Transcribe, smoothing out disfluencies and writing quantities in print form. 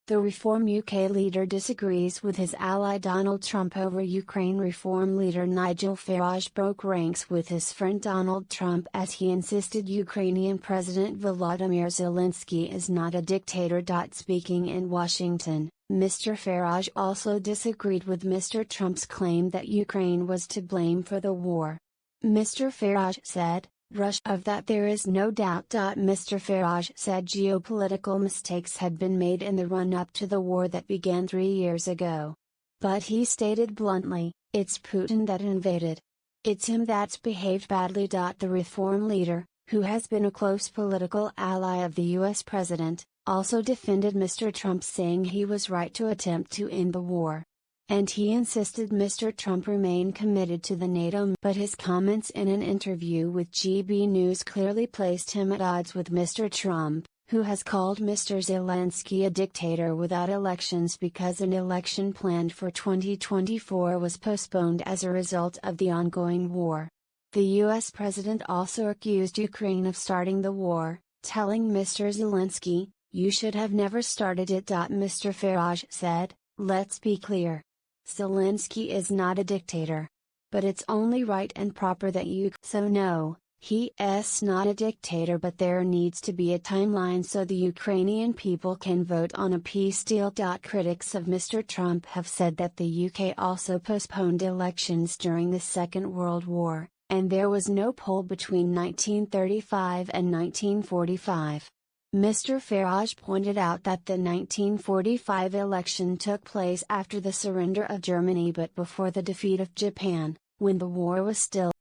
The Reform UK leader disagrees with his ally Donald Trump over Ukraine. Reform leader Nigel Farage broke ranks with his friend Donald Trump as he insisted Ukrainian President Volodymyr Zelensky is not a dictator. Speaking in Washington, Mr. Farage also disagreed with Mr. Trump's claim that Ukraine was to blame for the war. Mr. Farage said, of that there is no doubt. Mr. Farage said geopolitical mistakes had been made in the run-up to the war that began 3 years ago. But he stated bluntly, it's Putin that invaded. It's him that's behaved badly. The Reform leader, who has been a close political ally of the US president, also defended Mr. Trump, saying he was right to attempt to end the war. And he insisted Mr. Trump remain committed to the NATO. But his comments in an interview with GB News clearly placed him at odds with Mr. Trump, who has called Mr. Zelensky a dictator without elections because an election planned for 2024 was postponed as a result of the ongoing war. The US president also accused Ukraine of starting the war, telling Mr. Zelensky, "You should have never started it." Mr. Farage said, "Let's be clear. Zelensky is not a dictator. But it's only right and proper that so no, he's not a dictator, but there needs to be a timeline so the Ukrainian people can vote on a peace deal." Critics of Mr. Trump have said that the UK also postponed elections during the Second World War, and there was no poll between 1935 and 1945. Mr. Farage pointed out that the 1945 election took place after the surrender of Germany but before the defeat of Japan, when the war was still